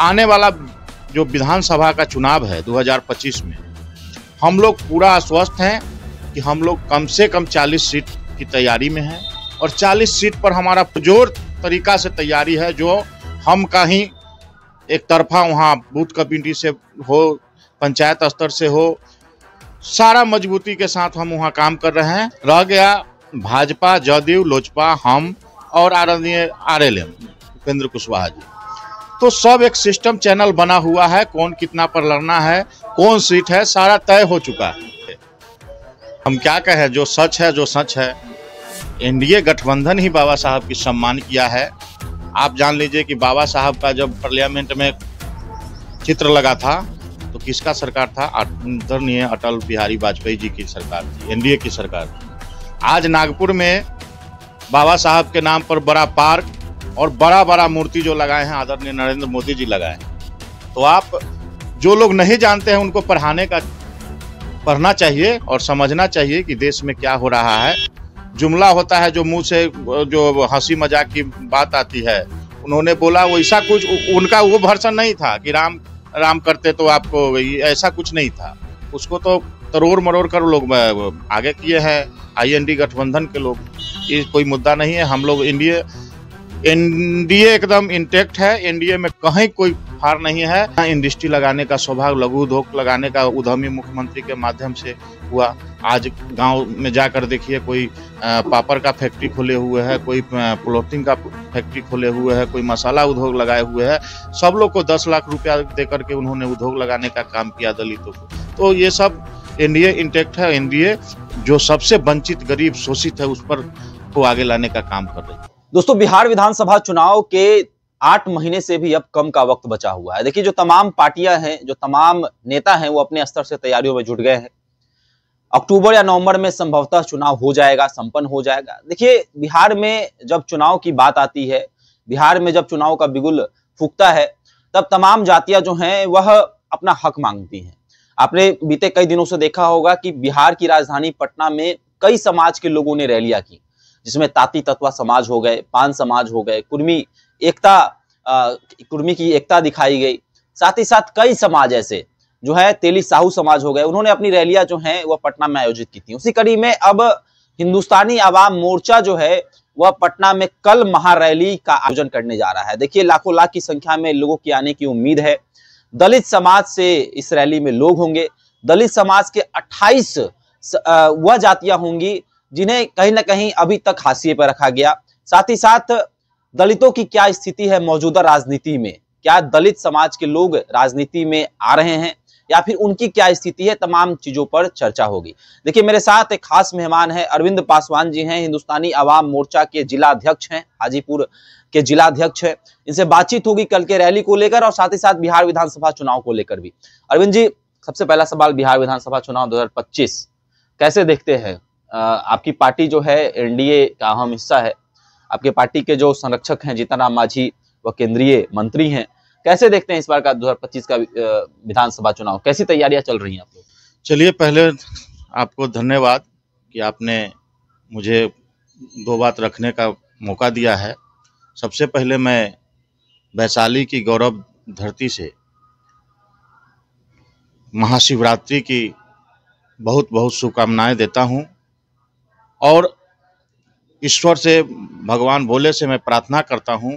आने वाला जो विधानसभा का चुनाव है 2025 में हम लोग पूरा आश्वस्त हैं कि हम लोग कम से कम 40 सीट की तैयारी में हैं और 40 सीट पर हमारा पुरजोर तरीका से तैयारी है। जो हम कहीं एक तरफा वहाँ बूथ कमेटी से हो, पंचायत स्तर से हो, सारा मजबूती के साथ हम वहाँ काम कर रहे हैं। रह गया भाजपा, जदयू, लोजपा, हम और आदरणीय RLM उपेंद्र कुशवाहा जी, तो सब एक सिस्टम चैनल बना हुआ है। कौन कितना पर लड़ना है, कौन सीट है, सारा तय हो चुका है। हम क्या कहें, जो सच है, जो सच है, NDA गठबंधन ही बाबा साहब की सम्मान किया है। आप जान लीजिए कि बाबा साहब का जब पार्लियामेंट में चित्र लगा था तो किसका सरकार था? आदरणीय अटल बिहारी वाजपेयी जी की सरकार थी, NDA की सरकार थी। आज नागपुर में बाबा साहब के नाम पर बड़ा पार्क और बड़ा बड़ा मूर्ति जो लगाए हैं आदरणीय नरेंद्र मोदी जी लगाए हैं। तो आप जो लोग नहीं जानते हैं उनको पढ़ना चाहिए और समझना चाहिए कि देश में क्या हो रहा है। जुमला होता है जो मुंह से जो हंसी मजाक की बात आती है, उन्होंने बोला वैसा कुछ, उनका वो वर्षन नहीं था कि राम राम करते तो आपको ऐसा कुछ नहीं था। उसको तो तरोड़ मरोड़ कर लोग आगे किए हैं IND गठबंधन के लोग। ये कोई मुद्दा नहीं है। हम लोग NDA एकदम इंटैक्ट है। NDA में कहीं कोई हार नहीं है। इंडस्ट्री लगाने का सौभाग्य, लघु उद्योग लगाने का उद्यमी मुख्यमंत्री के माध्यम से हुआ। आज गांव में जाकर देखिए, कोई पापड़ का फैक्ट्री खोले हुए है, कोई पॉलिथीन का फैक्ट्री खोले हुए है, कोई मसाला उद्योग लगाए हुए है। सब लोग को 10 लाख रुपया दे करके उन्होंने उद्योग लगाने का काम किया दलितों को। तो ये सब NDA इंटैक्ट है। NDA जो सबसे वंचित, गरीब, शोषित है उस पर को आगे लाने का काम कर रही है। दोस्तों, बिहार विधानसभा चुनाव के 8 महीने से भी अब कम का वक्त बचा हुआ है। देखिए, जो तमाम पार्टियां हैं, जो तमाम नेता हैं, वो अपने स्तर से तैयारियों में जुट गए हैं। अक्टूबर या नवंबर में संभवतः चुनाव हो जाएगा, संपन्न हो जाएगा। देखिए, बिहार में जब चुनाव की बात आती है, बिहार में जब चुनाव का बिगुल फूंकता है, तब तमाम जातियां जो हैं वह अपना हक मांगती हैं। आपने बीते कई दिनों से देखा होगा कि बिहार की राजधानी पटना में कई समाज के लोगों ने रैलियां की, जिसमें ताती तत्वा समाज हो गए, पान समाज हो गए, कुर्मी की एकता दिखाई गई। साथ ही साथ कई समाज ऐसे जो है, तेली साहू समाज हो गए, उन्होंने अपनी रैलियां जो हैं वह पटना में आयोजित की थी। उसी कड़ी में अब हिंदुस्तानी आवाम मोर्चा जो है वह पटना में कल महारैली का आयोजन करने जा रहा है। देखिए, लाखों लाख की संख्या में लोगों की आने की उम्मीद है। दलित समाज से इस रैली में लोग होंगे। दलित समाज के 28 वह जातियां होंगी जिन्हें कहीं ना कहीं अभी तक हाशिए पर रखा गया। साथ ही साथ दलितों की क्या स्थिति है मौजूदा राजनीति में, क्या दलित समाज के लोग राजनीति में आ रहे हैं या फिर उनकी क्या स्थिति है, तमाम चीजों पर चर्चा होगी। देखिए, मेरे साथ एक खास मेहमान है, अरविंद पासवान जी हैं, हिंदुस्तानी आवाम मोर्चा के जिला अध्यक्ष हैं, हाजीपुर के जिला अध्यक्ष हैं। इनसे बातचीत होगी कल के रैली को लेकर और साथ ही साथ बिहार विधानसभा चुनाव को लेकर भी। अरविंद जी, सबसे पहला सवाल, बिहार विधानसभा चुनाव 2025 कैसे देखते हैं? आपकी पार्टी जो है NDA का अहम हिस्सा है। आपके पार्टी के जो संरक्षक हैं जीतन राम मांझी, वह केंद्रीय मंत्री हैं। कैसे देखते हैं इस बार का 2025 का विधानसभा चुनाव? कैसी तैयारियां चल रही हैं आप लोग? चलिए, पहले आपको धन्यवाद कि आपने मुझे 2 बात रखने का मौका दिया है। सबसे पहले मैं वैशाली की गौरव धरती से महाशिवरात्रि की बहुत बहुत शुभकामनाएं देता हूं और ईश्वर से, भगवान भोले से मैं प्रार्थना करता हूं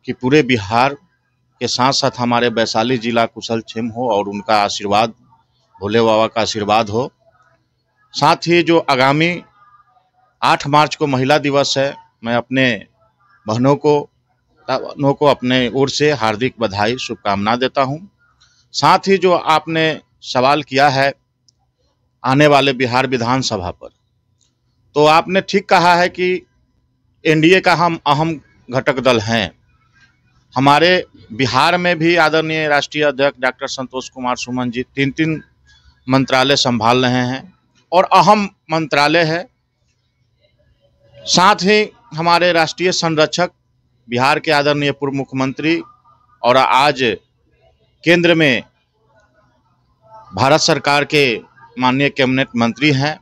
कि पूरे बिहार के साथ साथ हमारे वैशाली जिला कुशल क्षेम हो और उनका आशीर्वाद, भोले बाबा का आशीर्वाद हो। साथ ही जो आगामी 8 मार्च को महिला दिवस है, मैं अपने बहनों को अपने ओर से हार्दिक बधाई, शुभकामना देता हूं। साथ ही जो आपने सवाल किया है आने वाले बिहार विधानसभा पर, तो आपने ठीक कहा है कि NDA का हम अहम घटक दल हैं। हमारे बिहार में भी आदरणीय राष्ट्रीय अध्यक्ष डॉक्टर संतोष कुमार सुमन जी 3 मंत्रालय संभाल रहे हैं और अहम मंत्रालय है। साथ ही हमारे राष्ट्रीय संरक्षक बिहार के आदरणीय पूर्व मुख्यमंत्री और आज केंद्र में भारत सरकार के माननीय कैबिनेट मंत्री हैं।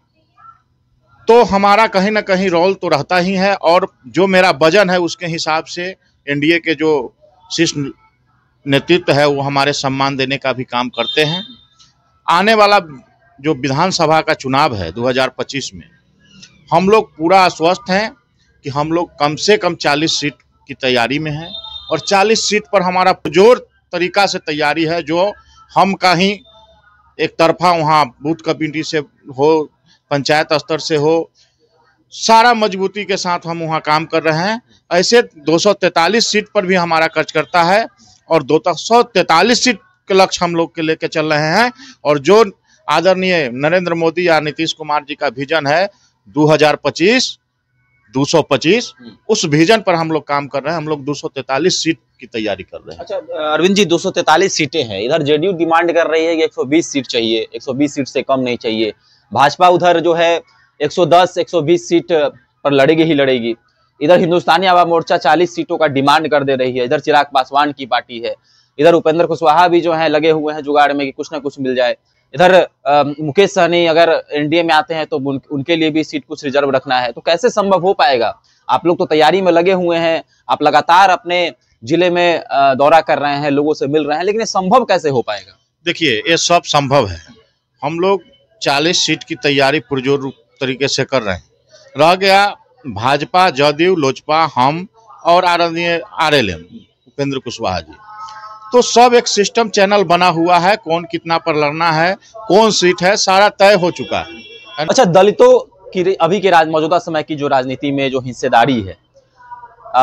तो हमारा कहीं ना कहीं रोल तो रहता ही है और जो मेरा वजन है उसके हिसाब से NDA के जो शीर्ष नेतृत्व है वो हमारे सम्मान देने का भी काम करते हैं। आने वाला जो विधानसभा का चुनाव है 2025 में हम लोग पूरा आश्वस्त हैं कि हम लोग कम से कम 40 सीट की तैयारी में हैं और 40 सीट पर हमारा पुरजोर तरीका से तैयारी है। जो हम कहीं एक तरफा वहाँ बूथ कमेटी से हो, पंचायत स्तर से हो, सारा मजबूती के साथ हम वहाँ काम कर रहे हैं। ऐसे 243 सीट पर भी हमारा कार्यकर्ता है और 243 सीट के लक्ष्य हम लोग के लेके चल रहे हैं। और जो आदरणीय नरेंद्र मोदी या नीतीश कुमार जी का विजन है 2025 225, उस विजन पर हम लोग काम कर रहे हैं। हम लोग 243 सीट की तैयारी कर रहे हैं। अच्छा अरविंद जी, 243 सीटें हैं। इधर जेडीयू डिमांड कर रही है कि 120 सीट चाहिए, 120 सीट से कम नहीं चाहिए। भाजपा उधर जो है 110 120 सीट पर लड़ेगी ही लड़ेगी। इधर हिंदुस्तानी आवाम मोर्चा 40 सीटों का डिमांड कर दे रही है। इधर चिराग पासवान की पार्टी है, इधर उपेंद्र कुशवाहा भी जो है लगे हुए हैं जुगाड़ में कि कुछ ना कुछ मिल जाए। इधर मुकेश सहनी अगर एनडीए में आते हैं तो उनके लिए भी सीट कुछ रिजर्व रखना है। तो कैसे संभव हो पाएगा? आप लोग तो तैयारी में लगे हुए हैं, आप लगातार अपने जिले में दौरा कर रहे हैं, लोगों से मिल रहे हैं, लेकिन ये संभव कैसे हो पाएगा? देखिए, ये सब संभव है। हम लोग 40 सीट की तैयारी पुरजोर तरीके से कर रहे हैं। रह गया भाजपा, जदयू, लोजपा, हम और आदरणीय आरएलएम उपेंद्र कुशवाहा जी, तो सब एक सिस्टम चैनल बना हुआ है। कौन कितना पर लड़ना है, कौन सीट है, सारा तय हो चुका है। अच्छा, दलितों की अभी के मौजूदा समय की जो राजनीति में जो हिस्सेदारी है,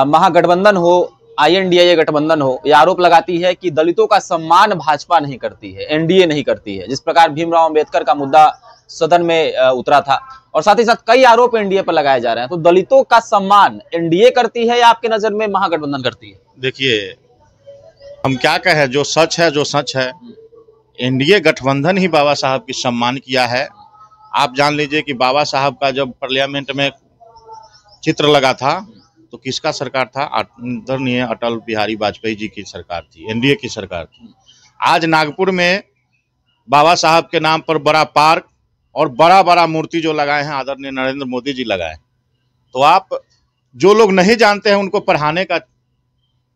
महागठबंधन हो, INDA गठबंधन हो, ये आरोप लगाती है कि दलितों का सम्मान भाजपा नहीं करती है, एनडीए नहीं करती है। जिस प्रकार भीमराव अंबेडकर का मुद्दा सदन में उतरा था, और साथ ही साथ कई आरोप एनडीए पर लगाए जा रहे हैं। तो दलितों का सम्मान एनडीए करती है या आपके नजर में महागठबंधन करती है? देखिए, हम क्या कहें, जो सच है जो सच है, एनडीए गठबंधन ही बाबा साहब की सम्मान किया है। आप जान लीजिए कि बाबा साहब का जब पार्लियामेंट में चित्र लगा था तो किसका सरकार था? आदरणीय अटल बिहारी वाजपेयी जी की सरकार थी, एनडीए की सरकार थी। आज नागपुर में बाबा साहब के नाम पर बड़ा पार्क और बड़ा बड़ा मूर्ति जो लगाए हैं आदरणीय नरेंद्र मोदी जी लगाए। तो आप जो लोग नहीं जानते हैं उनको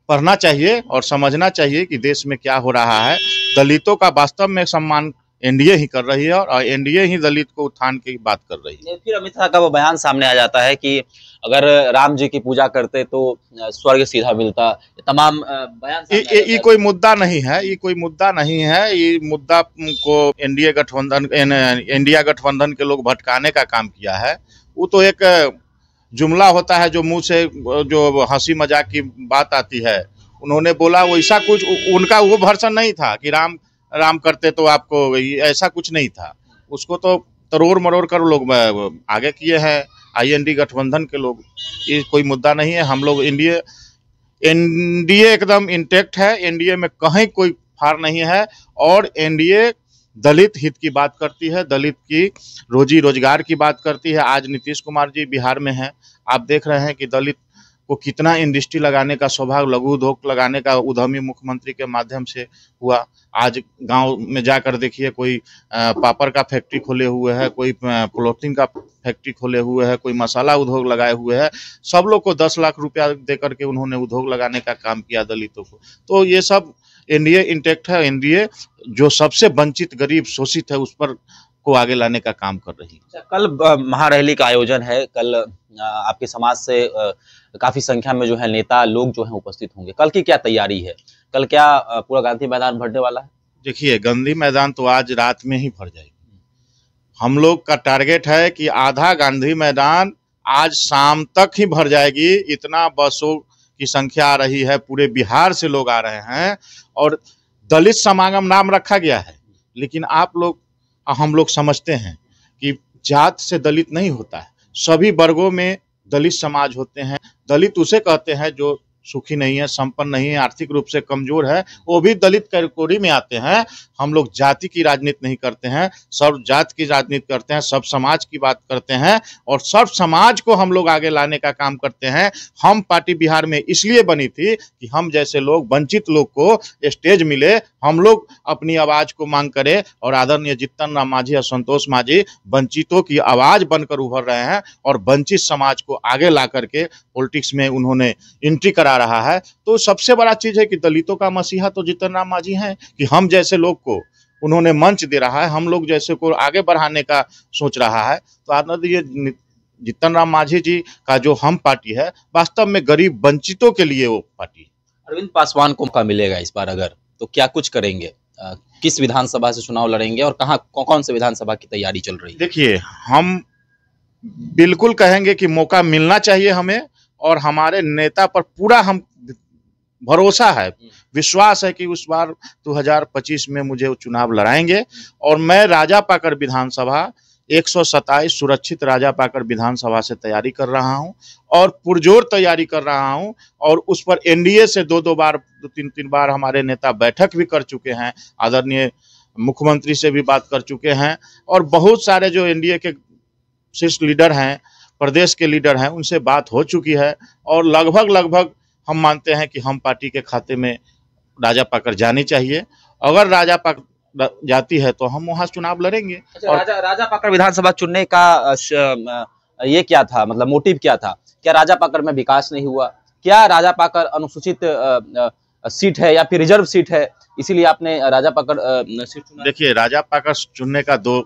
पढ़ना चाहिए और समझना चाहिए कि देश में क्या हो रहा है। दलितों का वास्तव में सम्मान एनडीए ही कर रही है और एनडीए ही दलित को उत्थान की बात कर रही है। फिर अमित शाह का वो बयान सामने आ जाता है कि अगर राम जी की पूजा करते तो स्वर्ग सीधा मिलता। तमाम बयान ये कोई मुद्दा नहीं है, ये कोई मुद्दा नहीं है। ये मुद्दा को इंडिया गठबंधन के लोग भटकाने का काम किया है। वो तो एक जुमला होता है जो मुंह से जो हंसी मजाक की बात आती है। उन्होंने बोला वैसा कुछ, उनका वो वर्जन नहीं था कि राम करते तो आपको, ऐसा कुछ नहीं था। उसको तो तरोड़ मरोड़ कर लोग आगे किए हैं IND गठबंधन के लोग। ये कोई मुद्दा नहीं है। हम लोग एनडीए एकदम इंटैक्ट है, एनडीए में कहीं कोई फार नहीं है। और एनडीए दलित हित की बात करती है, दलित की रोजी रोजगार की बात करती है। आज नीतीश कुमार जी बिहार में हैं, आप देख रहे हैं कि दलित को कितना इंडस्ट्री लगाने का सौभाग्य, लघु उद्योग लगाने का उद्यमी मुख्यमंत्री के माध्यम से हुआ। आज गांव में जाकर देखिए, कोई पापड़ का फैक्ट्री खोले हुए है, कोई पॉलिथीन का फैक्ट्री खोले हुए है, कोई मसाला उद्योग लगाए हुए है। सब लोग को 10 लाख रुपया दे करके उन्होंने उद्योग लगाने का काम किया दलितों को। तो ये सब एनडीए इंटैक्ट है। एनडीए जो सबसे वंचित, गरीब, शोषित है उस पर को आगे लाने का काम कर रही है। कल महारैली का आयोजन है। कल आपके समाज से काफी संख्या में जो है नेता लोग जो है उपस्थित होंगे। कल की क्या तैयारी है? कल क्या पूरा गांधी मैदान भरने वाला है? देखिए, गांधी मैदान तो आज रात में ही भर जाएगी। हम लोग का टारगेट है कि आधा गांधी मैदान आज शाम तक ही भर जाएगी। इतना बसों की संख्या आ रही है, पूरे बिहार से लोग आ रहे हैं। और दलित समागम नाम रखा गया है, लेकिन हम लोग समझते हैं कि जात से दलित नहीं होता है, सभी वर्गों में दलित समाज होते हैं। दलित उसे कहते हैं जो सुखी नहीं है, संपन्न नहीं है, आर्थिक रूप से कमजोर है, वो भी दलित कैटेगरी में आते हैं। हम लोग जाति की राजनीति नहीं करते हैं, सब जात की राजनीति करते हैं, सब समाज की बात करते हैं और सब समाज को हम लोग आगे लाने का काम करते हैं। हम पार्टी बिहार में इसलिए बनी थी कि हम जैसे लोग, वंचित लोग को स्टेज मिले, हम लोग अपनी आवाज को मांग करें। और आदरणीय जीतन राम मांझी और संतोष मांझी वंचितों की आवाज बनकर उभर रहे हैं और वंचित समाज को आगे ला करके पॉलिटिक्स में उन्होंने एंट्री करा जा रहा है, तो सबसे बड़ा चीज है कि दलितों का मसीहा तो जीतन राम मांझी हैं, कि हम जैसे लोग को उन्होंने मंच दे रहा है, हम लोग जैसे को आगे बढ़ाने का सोच रहा है। तो आदरणीय जीतन राम मांझी जी का जो हम पार्टी है, वास्तव में गरीब वंचितों के लिए वो पार्टी है। अरविंद पासवान को मौका मिलेगा इस बार अगर, तो क्या कुछ करेंगे? किस विधानसभा से चुनाव लड़ेंगे और कहाँ कौन से विधानसभा की तैयारी चल रही है? देखिए, हम बिल्कुल कहेंगे कि मौका मिलना चाहिए हमें, और हमारे नेता पर पूरा हम भरोसा है, विश्वास है कि उस बार 2025 में मुझे चुनाव लड़ाएंगे। और मैं राजापाकर विधानसभा 127 सुरक्षित राजापाकर विधानसभा से तैयारी कर रहा हूं, और पुरजोर तैयारी कर रहा हूं, और उस पर एनडीए से दो बार 3 बार हमारे नेता बैठक भी कर चुके हैं, आदरणीय मुख्यमंत्री से भी बात कर चुके हैं, और बहुत सारे जो एनडीए के शीर्ष लीडर हैं, प्रदेश के लीडर हैं, उनसे बात हो चुकी है। और लगभग हम मानते हैं कि हम पार्टी के खाते में राजापाकर जानी चाहिए। अगर राजापाकर जाती है तो हम वहां चुनाव लड़ेंगे। अच्छा, राजापाकर विधानसभा चुनने का ये क्या था, मतलब मोटिव क्या था? क्या राजापाकर में विकास नहीं हुआ? क्या राजापाकर अनुसूचित सीट है या फिर रिजर्व सीट है, इसीलिए आपने राजापाकर सीट चुना? देखिए, राजापाकर चुनने का 2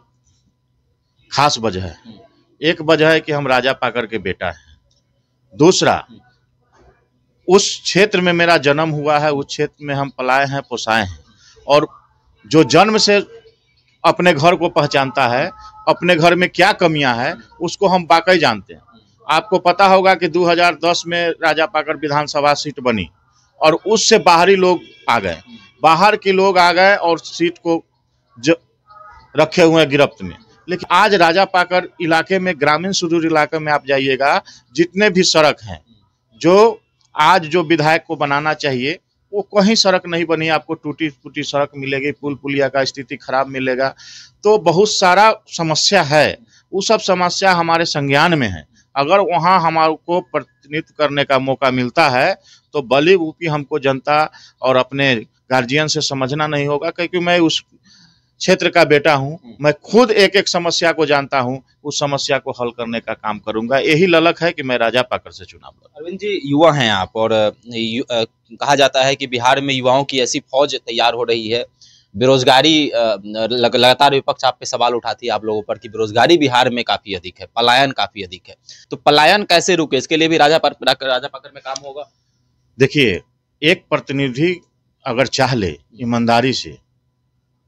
खास वजह है। एक वजह है कि हम राजापाकर के बेटा हैं। दूसरा, उस क्षेत्र में मेरा जन्म हुआ है, उस क्षेत्र में हम पलाए हैं, पोसाए हैं, और जो जन्म से अपने घर को पहचानता है, अपने घर में क्या कमियां हैं, उसको हम वाकई जानते हैं। आपको पता होगा कि 2010 में राजापाकर विधानसभा सीट बनी, और उससे बाहरी लोग आ गए, बाहर के लोग आ गए और सीट को रखे हुए हैं गिरफ्त में। लेकिन आज राजापाकर इलाके में, ग्रामीण सुदूर इलाके में आप जाइएगा, जितने भी सड़क हैं, जो आज जो विधायक को बनाना चाहिए, वो कहीं सड़क नहीं बनी, आपको टूटी फूटी सड़क मिलेगी, पुल पुलिया का स्थिति खराब मिलेगा। तो बहुत सारा समस्या है, वो सब समस्या हमारे संज्ञान में है। अगर वहाँ हमारे को प्रतिनिधित्व करने का मौका मिलता है, तो बली ऊपी हमको जनता और अपने गार्जियन से समझना नहीं होगा, क्योंकि मैं उस क्षेत्र का बेटा हूं, मैं खुद एक एक समस्या को जानता हूं, उस समस्या को हल करने का काम करूंगा। यही ललक है कि मैं राजापाकर से चुनाव लड़ूं। अरविंद जी, युवा हैं आप, और कहा जाता है कि बिहार में युवाओं की ऐसी फौज तैयार हो रही है। बेरोजगारी, लगातार विपक्ष आप पे सवाल उठाती है आप लोगों पर कि बेरोजगारी बिहार में काफी अधिक है, पलायन काफी अधिक है। तो पलायन कैसे रुके, इसके लिए भी राजापाकर में काम होगा? देखिए, एक प्रतिनिधि अगर चाह ले ईमानदारी से,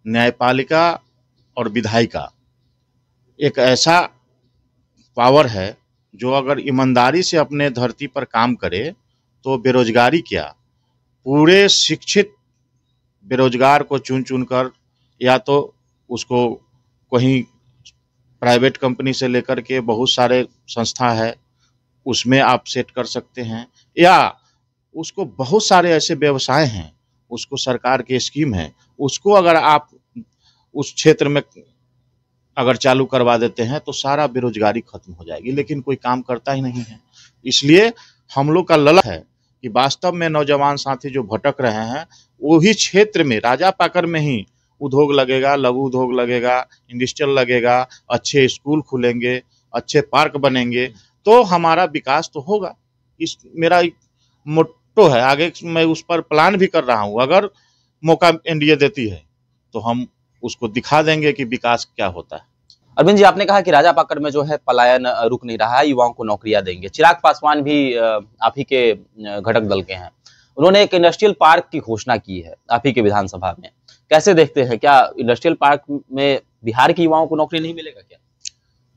न्यायपालिका और विधायिका एक ऐसा पावर है जो अगर ईमानदारी से अपने धरती पर काम करे, तो बेरोजगारी क्या, पूरे शिक्षित बेरोजगार को चुन चुन कर, या तो उसको कहीं प्राइवेट कंपनी से लेकर के बहुत सारे संस्था है, उसमें आप सेट कर सकते हैं, या उसको बहुत सारे ऐसे व्यवसाय हैं, उसको सरकार की स्कीम है, उसको अगर आप उस क्षेत्र में अगर चालू करवा देते हैं, तो सारा बेरोजगारी खत्म हो जाएगी। लेकिन कोई काम करता ही नहीं है। इसलिए हम लोग का ललक है कि वास्तव में नौजवान साथी जो भटक रहे हैं, वही क्षेत्र में, राजापाकर में ही उद्योग लगेगा, लघु उद्योग लगेगा, इंडस्ट्रियल लगेगा, अच्छे स्कूल खुलेंगे, अच्छे पार्क बनेंगे, तो हमारा विकास तो होगा। इस मेरा मोटो है, आगे मैं उस पर प्लान भी कर रहा हूँ। अगर मौका एनडीए देती है तो हम उसको दिखा देंगे कि विकास क्या होता है। अरविंद जी, आपने कहा कि राजापाकर में जो है पलायन रुक नहीं रहा है, युवाओं को नौकरियां देंगे। चिराग पासवान भी आप ही के घटक दल के हैं, उन्होंने एक इंडस्ट्रियल पार्क की घोषणा की है आप ही के विधानसभा में। कैसे देखते हैं, क्या इंडस्ट्रियल पार्क में बिहार के युवाओं को नौकरी नहीं मिलेगा क्या?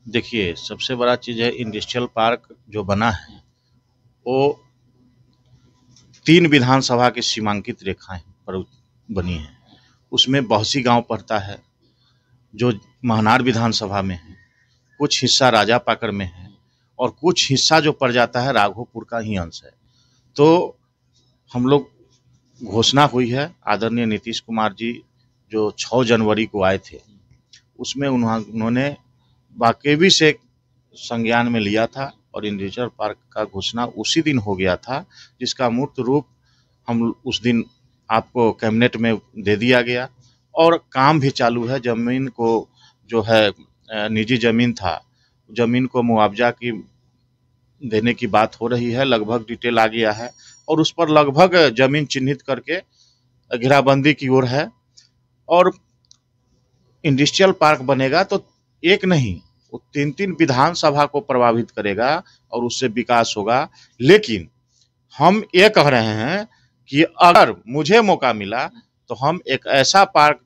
देखिए, सबसे बड़ा चीज है, इंडस्ट्रियल पार्क जो बना है वो 3 विधानसभा की सीमांकित रेखाएं पर बनी है। उसमें बहसी गांव पड़ता है जो महनार विधानसभा में है, कुछ हिस्सा राजापाकर में है, और कुछ हिस्सा जो पड़ जाता है राघोपुर का ही अंश है। तो हम लोग घोषणा हुई है, आदरणीय नीतीश कुमार जी जो 6 जनवरी को आए थे, उसमें उन्होंने बाकेबी से संज्ञान में लिया था, और इंडस्ट्रियल पार्क का घोषणा उसी दिन हो गया था, जिसका मूर्त रूप हम उस दिन आपको कैबिनेट में दे दिया गया, और काम भी चालू है। जमीन को जो है, निजी जमीन था, जमीन को मुआवजा की देने की बात हो रही है, लगभग डिटेल आ गया है और उस पर लगभग जमीन चिन्हित करके घेराबंदी की ओर है। और इंडस्ट्रियल पार्क बनेगा तो एक नहीं, वो 3-3 विधानसभा को प्रभावित करेगा और उससे विकास होगा। लेकिन हम ये कह रहे हैं कि अगर मुझे मौका मिला तो हम एक ऐसा पार्क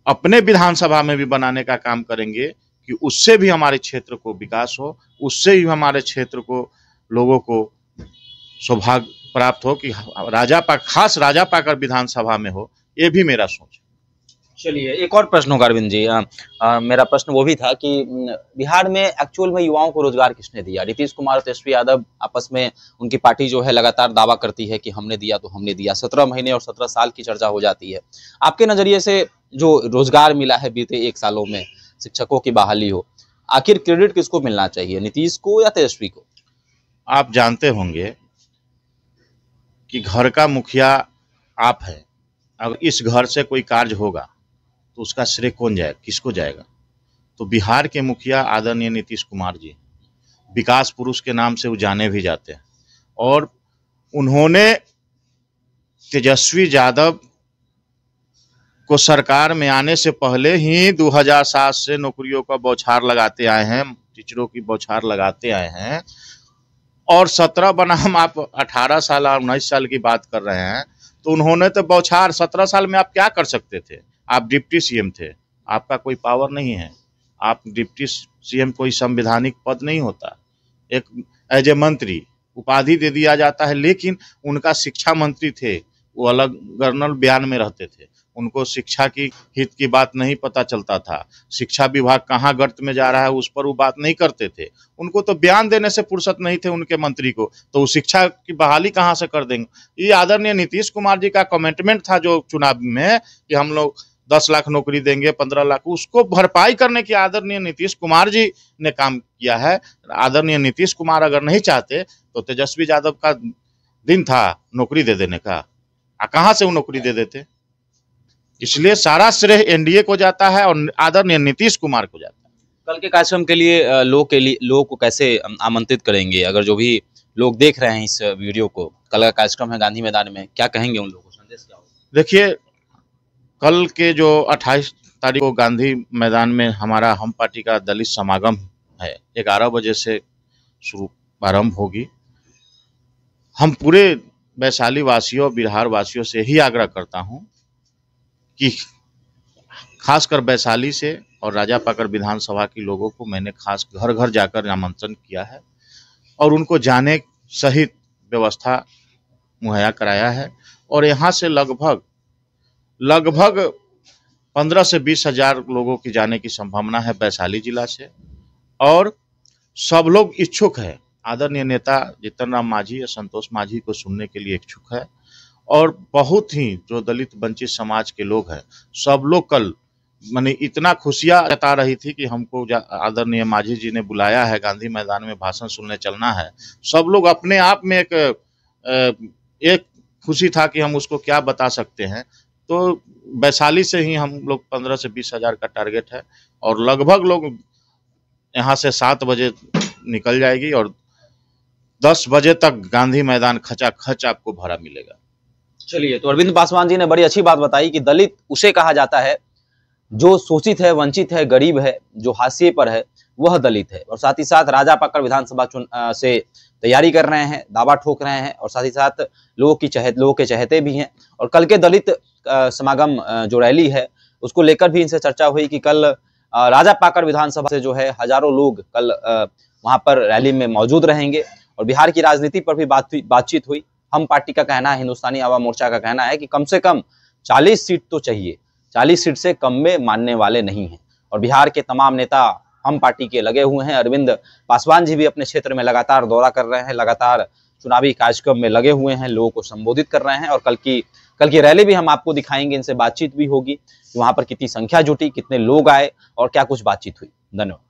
अपने विधानसभा में भी बनाने का काम करेंगे कि उससे भी हमारे क्षेत्र को विकास हो, उससे भी हमारे क्षेत्र को लोगों को सौभाग्य प्राप्त हो कि खास राजा पाकर विधानसभा में हो। ये भी मेरा सोच है। चलिए, एक और प्रश्न होगा अरविंद जी। मेरा प्रश्न वो भी था कि बिहार में एक्चुअल में युवाओं को रोजगार किसने दिया? नीतीश कुमार और तेजस्वी यादव आपस में, उनकी पार्टी जो है लगातार दावा करती है कि हमने दिया तो हमने दिया। 17 महीने और 17 साल की चर्चा हो जाती है। आपके नजरिए से जो रोजगार मिला है बीते 1 सालों में, शिक्षकों की बहाली हो, आखिर क्रेडिट किसको मिलना चाहिए, नीतीश को या तेजस्वी को? आप जानते होंगे कि घर का मुखिया आप है। अगर इस घर से कोई कार्य होगा तो उसका श्रेय कौन जाएगा, किसको जाएगा? तो बिहार के मुखिया आदरणीय नीतीश कुमार जी, विकास पुरुष के नाम से वो जाने भी जाते हैं। और उन्होंने तेजस्वी यादव को सरकार में आने से पहले ही 2007 से नौकरियों का बौछार लगाते आए हैं, टीचरों की बौछार लगाते आए हैं। और 17 बनाम आप 18 साल और 19 साल की बात कर रहे हैं, तो उन्होंने तो बौछार 17 साल में आप क्या कर सकते थे? आप डिप्टी सीएम थे, आपका कोई पावर नहीं है। आप डिप्टी सीएम कोई संवैधानिक पद नहीं होता, एक एज ए मंत्री उपाधि दे दिया जाता है। लेकिन उनका शिक्षा मंत्री थे, वो अलग गवर्नर बयान में रहते थे, उनको शिक्षा की हित की बात नहीं पता चलता था। शिक्षा विभाग कहाँ गर्त में जा रहा है उस पर वो बात नहीं करते थे। उनको तो बयान देने से फुर्सत नहीं थे उनके मंत्री को, तो वो शिक्षा की बहाली कहाँ से कर देंगे? ये आदरणीय नीतीश कुमार जी का कमिटमेंट था जो चुनाव में कि हम लोग 10 लाख नौकरी देंगे, 15 लाख, उसको भरपाई करने की आदरणीय नीतीश कुमार जी ने काम किया है। आदरणीय नीतीश कुमार अगर नहीं चाहते तो तेजस्वी यादव का दिन था नौकरी दे देने का, कहाँ से वो नौकरी दे देते? इसलिए सारा श्रेय एनडीए को जाता है और आदरणीय नीतीश कुमार को जाता है। कल के कार्यक्रम के लिए लोग को कैसे आमंत्रित करेंगे? अगर जो भी लोग देख रहे हैं इस वीडियो को, कल का कार्यक्रम है गांधी मैदान में, क्या कहेंगे उन लोगों को, संदेश क्या होगा? देखिए, कल के जो 28 तारीख को गांधी मैदान में हमारा हम पार्टी का दलित समागम है, 11 बजे से शुरू प्रारंभ होगी। हम पूरे वैशाली वासियों, बिहार वासियों से ही आग्रह करता हूं कि खासकर वैशाली से और राजा पाकर विधानसभा के लोगों को मैंने खास घर घर जाकर आमंत्रण किया है और उनको जाने सहित व्यवस्था मुहैया कराया है। और यहाँ से लगभग 15 से 20 हजार लोगों की जाने की संभावना है वैशाली जिला से। और सब लोग इच्छुक है, आदरणीय नेता जीतन राम मांझी या संतोष मांझी को सुनने के लिए इच्छुक है। और बहुत ही जो दलित वंचित समाज के लोग हैं, सब लोग कल माने इतना खुशियाँ जता रही थी कि हमको आदरणीय मांझी जी ने बुलाया है, गांधी मैदान में भाषण सुनने चलना है। सब लोग अपने आप में एक खुशी था कि हम उसको क्या बता सकते हैं। तो वैशाली से ही हम लोग 15 से 20 हजार का टारगेट है और लगभग लोग यहाँ से 7 बजे निकल जाएगी और 10 बजे तक गांधी मैदान खचाखच आपको भरा मिलेगा। चलिए, तो अरविंद पासवान जी ने बड़ी अच्छी बात बताई कि दलित उसे कहा जाता है जो शोषित है, वंचित है, गरीब है, जो हाशिए पर है, वह दलित है। और साथ ही साथ राजा पाकर विधानसभा से तैयारी कर रहे हैं, दावा ठोक रहे हैं और साथ ही साथ लोगों के चहेते भी हैं। और कल के दलित समागम जो रैली है उसको लेकर भी इनसे चर्चा हुई कि कल राजा पाकर विधानसभा से जो है हजारों लोग कल वहां पर रैली में मौजूद रहेंगे। और बिहार की राजनीति पर भी बातचीत हुई। हम पार्टी का कहना है, हिंदुस्तानी आवाम मोर्चा का कहना है कि कम से कम 40 सीट तो चाहिए, 40 सीट से कम में मानने वाले नहीं हैं। और बिहार के तमाम नेता हम पार्टी के लगे हुए हैं। अरविंद पासवान जी भी अपने क्षेत्र में लगातार दौरा कर रहे हैं, लगातार चुनावी कार्यक्रम में लगे हुए हैं, लोगों को संबोधित कर रहे हैं। और कल की रैली भी हम आपको दिखाएंगे, इनसे बातचीत भी होगी, वहां पर कितनी संख्या जुटी, कितने लोग आए और क्या कुछ बातचीत हुई। धन्यवाद।